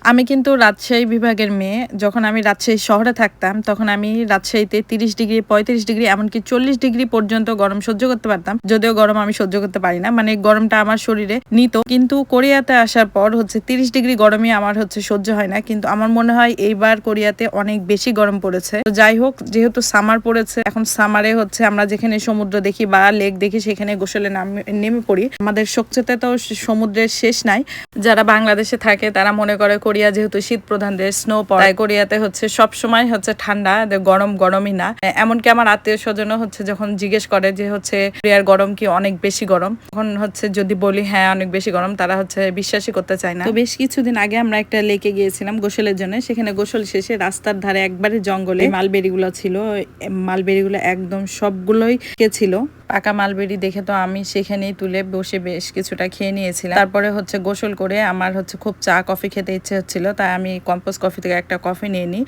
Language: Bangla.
আমি কিন্তু রাজশাহী বিভাগের মেয়ে। যখন আমি রাজশাহী শহরে থাকতাম তখন আমি রাজশাহীতে 30 ডিগ্রি 35 ডিগ্রি এমনকি 40 ডিগ্রি পর্যন্ত গরম সহ্য করতে পারতাম। যদিও গরম আমি সহ্য করতে পারি না, মানে গরমটা আমার শরীরে নিত। কিন্তু কোরিয়াতে আসার পর 30 ডিগ্রি গরমই আমার সহ্য হয় না। কিন্তু আমার মনে হয় এইবার কোরিয়াতে অনেক বেশি গরম পড়েছে। তো যাই হোক, যেহেতু সামার পড়েছে, এখন সামারে আমরা যেখানে সমুদ্র দেখি বা লেক দেখি সেখানে গোসলে নেমে পড়ি। আমাদের শোকচেতে তো সমুদ্রের শেষ নাই। যারা বাংলাদেশে থাকে তারা মনে করে কোরিয়া যেহেতু শীত প্রধান দেশ, স্নো পড়ে, তাই কোরিয়াতে সব সময় ঠান্ডা, গরম গরমই না। এমনকি আমার আত্মীয় স্বজনও যখন জিজ্ঞেস করে যে কোরিয়ার গরম কি অনেক বেশি গরম, তখন যদি বলি হ্যাঁ অনেক বেশি গরম, তারা বিশ্বাসই করতে চায় না। তো বেশ কিছুদিন আগে আমরা একটা লেকে গিয়েছিলাম গোসলের জন্য। সেখানে গোসল শেষে রাস্তার ধারে একবারে জঙ্গলে মালবেরি গুলো ছিল। মালবেরি গুলো একদম সবগুলোই ছিল। পাকা মালবেরি দেখে তো আমি সেখানেই তুলে বসে বেশ কিছুটা খেয়ে নিয়েছিলাম। তারপরে গোসল করে আমার খুব চা কফি খেতে ইচ্ছে হচ্ছিল, তাই আমি কম্পোজ কফি থেকে একটা কফি নিয়ে নিই।